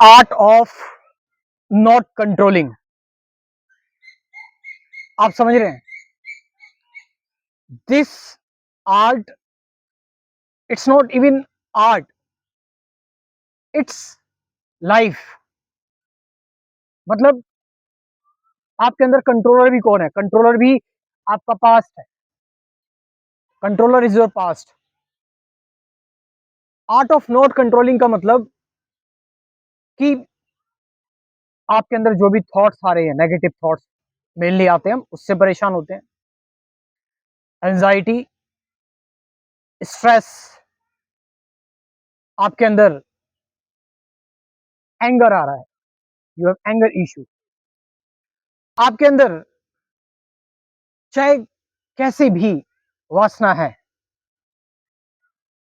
Art of not controlling. आप समझ रहे हैं? This art, it's not even art, it's life. मतलब आपके अंदर कंट्रोलर भी कौन है? कंट्रोलर भी आपका पास्ट है। Controller is your past. Art of not controlling का मतलब कि आपके अंदर जो भी थॉट्स आ रहे हैं, नेगेटिव थॉट्स मेनली आते हैं, हम उससे परेशान होते हैं। एंजाइटी, स्ट्रेस, आपके अंदर एंगर आ रहा है, यू हैव एंगर इशू। आपके अंदर चाहे कैसी भी वासना है,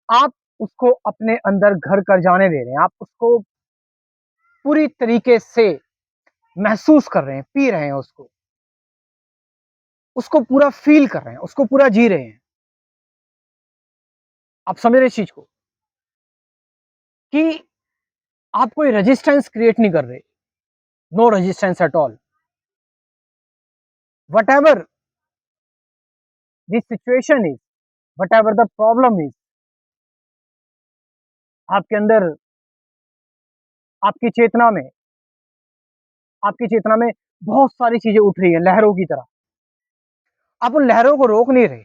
आप उसको अपने अंदर घर कर जाने दे रहे हैं। आप उसको पूरी तरीके से महसूस कर रहे हैं, पी रहे हैं उसको पूरा फील कर रहे हैं, उसको पूरा जी रहे हैं। आप समझ रहे इस चीज को कि आप कोई रेजिस्टेंस क्रिएट नहीं कर रहे। No resistance at all. Whatever this situation is, whatever the problem is, आपके अंदर, आपकी चेतना में, आपकी चेतना में बहुत सारी चीजें उठ रही हैं लहरों की तरह। आप उन लहरों को रोक नहीं रहे,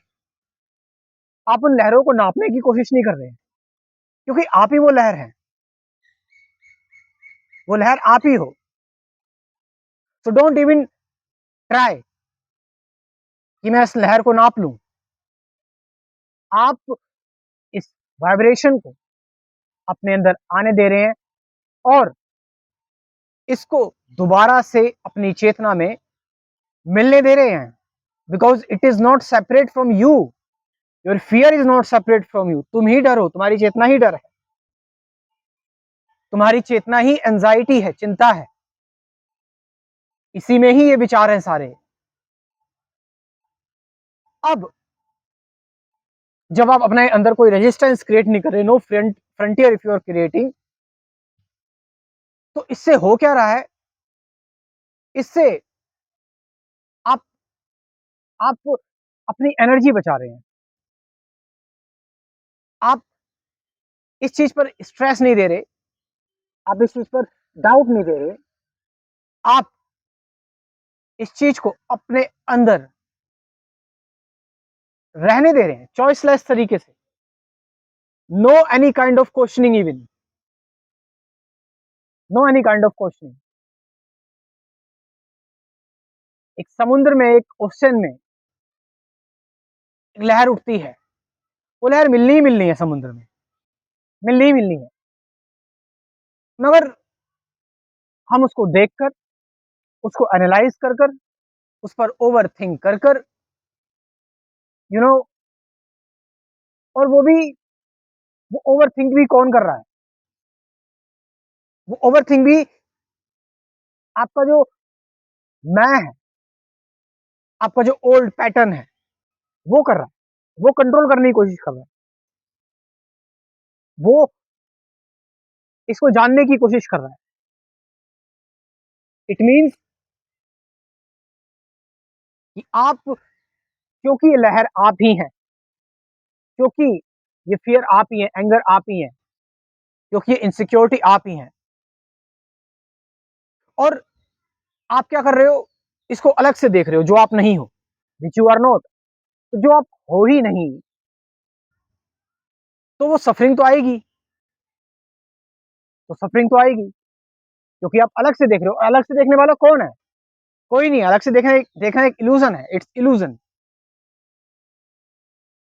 आप उन लहरों को नापने की कोशिश नहीं कर रहे, क्योंकि आप ही वो लहर है, वो लहर आप ही हो। सो डोंट इवन ट्राई कि मैं इस लहर को नाप लूं। आप इस वाइब्रेशन को अपने अंदर आने दे रहे हैं और इसको दोबारा से अपनी चेतना में मिलने दे रहे हैं। Because it is not separate from you, your fear is not separate from you. तुम ही डर हो, तुम्हारी चेतना ही डर है, तुम्हारी चेतना ही एंजाइटी है, चिंता है, इसी में ही ये विचार हैं सारे। अब जब आप अपने अंदर कोई रेजिस्टेंस क्रिएट नहीं कर रहे, no frontier if you are creating, तो इससे हो क्या रहा है? इससे आप आप अपनी एनर्जी बचा रहे हैं। आप इस चीज पर स्ट्रेस नहीं दे रहे, आप इस चीज पर डाउट नहीं दे रहे, आप इस चीज को अपने अंदर रहने दे रहे हैं चॉइसलेस तरीके से। No any kind of questioning, even no any kind of questioning. एक समुद्र में, एक ओशन में एक लहर उठती है, वो लहर मिलनी ही मिलनी है, समुद्र में मिलनी ही मिलनी है। मगर हम उसको देखकर, उसको एनालाइज कर कर, उस पर ओवर थिंक कर कर, यू नो, और वो ओवर थिंक भी कौन कर रहा है? वो ओवर थिंक भी आपका जो मैं है, आपका जो ओल्ड पैटर्न है, वो कर रहा है। वो कंट्रोल करने की कोशिश कर रहा है, वो इसको जानने की कोशिश कर रहा है। इट मीन्स कि आप, क्योंकि ये लहर आप ही हैं, क्योंकि ये फियर आप ही है, एंगर आप ही है, क्योंकि ये इनसिक्योरिटी आप ही है, और आप क्या कर रहे हो? इसको अलग से देख रहे हो, जो आप नहीं हो, विच यू आर नॉट। तो जो आप हो ही नहीं, तो वो सफरिंग तो आएगी, तो सफरिंग तो आएगी, क्योंकि आप अलग से देख रहे हो। अलग से देखने वाला कौन है? कोई नहीं। अलग से देखना, देखना एक इल्यूजन है, इट्स इल्यूजन।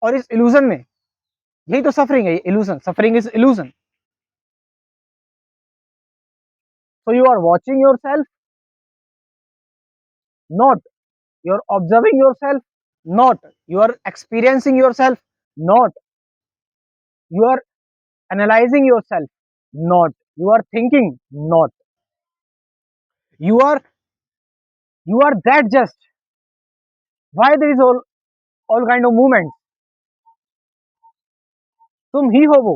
और इस इल्यूजन में यही तो सफरिंग है, illusion, suffering is illusion. So you are watching yourself, not you are observing yourself, not you are experiencing yourself, not you are analysing yourself, not you are thinking, not you are that just why there is all kind of movements, तुम ही हो वो।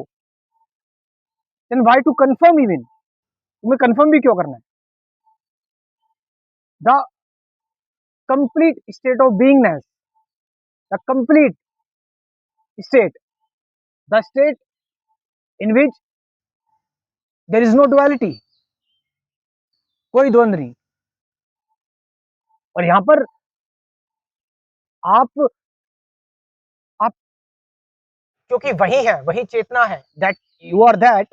then why to confirm even, तुम्हें confirm भी क्यों करना है? The complete state of beingness, the complete state, the state in which there is no duality, कोई द्वंद नहीं। और यहां पर आप आप क्योंकि वही है, वही चेतना है, that you are that,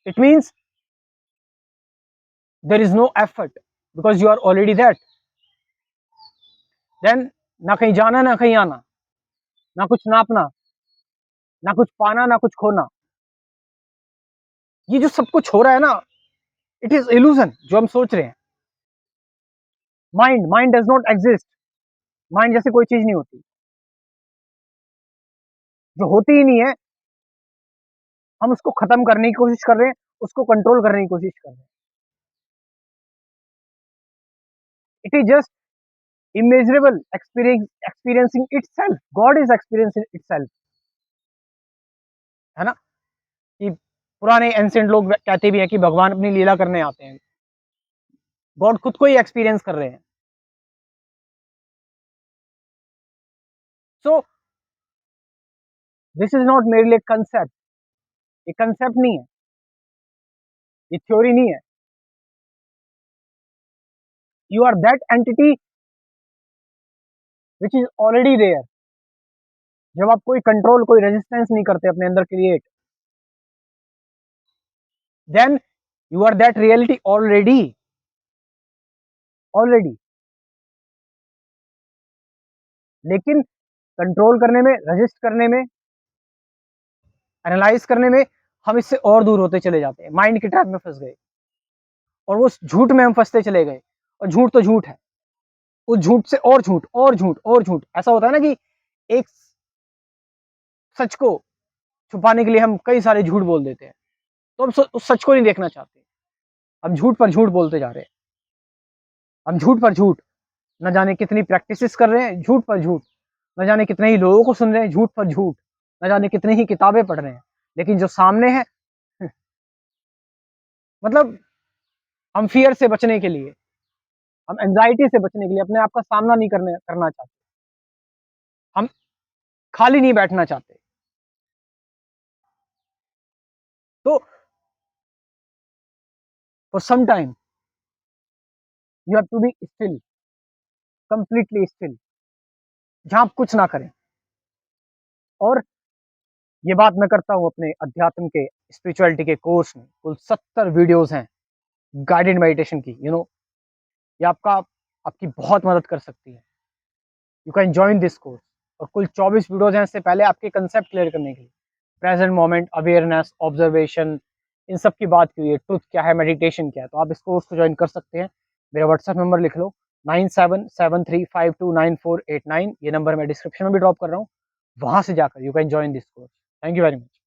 it means there is no effort because you are already that. Then ना कहीं जाना ना कहीं आना, ना कुछ नापना, ना कुछ पाना ना कुछ खोना। ये जो सब कुछ हो रहा है ना, इट इज इल्यूजन, जो हम सोच रहे हैं। Mind mind does not exist, mind जैसी कोई चीज नहीं होती, जो होती ही नहीं है। हम उसको खत्म करने की कोशिश कर रहे हैं, उसको कंट्रोल करने की कोशिश कर रहे हैं। It is just immeasurable experiencing itself, god is experiencing itself, है ना? कि पुराने एंशिएंट लोग कहते भी हैं कि भगवान अपनी लीला करने आते हैं, गॉड खुद को ही एक्सपीरियंस कर रहे हैं। सो दिस इज नॉट मेरे कंसेप्ट, ये कंसेप्ट नहीं है, ये थ्योरी नहीं है। You are that entity which is already there. जब आप कोई कंट्रोल कोई रेजिस्टेंस नहीं करते अपने अंदर create, then you are that reality already, already. लेकिन कंट्रोल करने में, रजिस्ट करने में, एनालाइज करने में हम इससे और दूर होते चले जाते हैं, माइंड की ट्रैप में फंस गए और वो झूठ में हम फंसते चले गए। और झूठ तो झूठ है, उस झूठ से और झूठ और झूठ और झूठ। ऐसा होता है ना कि एक सच को छुपाने के लिए हम कई सारे झूठ बोल देते हैं, तो हम उस सच को नहीं देखना चाहते, हम झूठ पर झूठ बोलते जा रहे हैं। हम झूठ पर झूठ, न जाने कितनी प्रैक्टिसेस कर रहे हैं झूठ पर झूठ, न जाने कितने ही लोगों को सुन रहे हैं झूठ पर झूठ, न जाने कितनी ही किताबें पढ़ रहे हैं, लेकिन जो सामने है मतलब हम फियर से बचने के लिए, हम एंजाइटी से बचने के लिए अपने आप का सामना नहीं करना चाहते, हम खाली नहीं बैठना चाहते। तो for some time you have to be still, completely still, जहां आप कुछ ना करें। और ये बात मैं करता हूं अपने अध्यात्म के स्पिरिचुअलिटी के कोर्स में, कुल 70 वीडियोस हैं गाइडेड मेडिटेशन की, ये आपकी बहुत मदद कर सकती है। You can join this course. और कुल 24 वीडियोस हैं इससे पहले आपके कंसेप्ट क्लियर करने के लिए, प्रेजेंट मोमेंट, अवेयरनेस, ऑब्जर्वेशन, इन सब की बात की हुई है, ट्रुथ क्या है, मेडिटेशन क्या है। तो आप इस कोर्स को ज्वाइन कर सकते हैं। मेरा व्हाट्सएप नंबर लिख लो, 9773529489। ये नंबर मैं डिस्क्रिप्शन में भी ड्रॉप कर रहा हूँ, वहां से जाकर you can join this course. Thank you very much.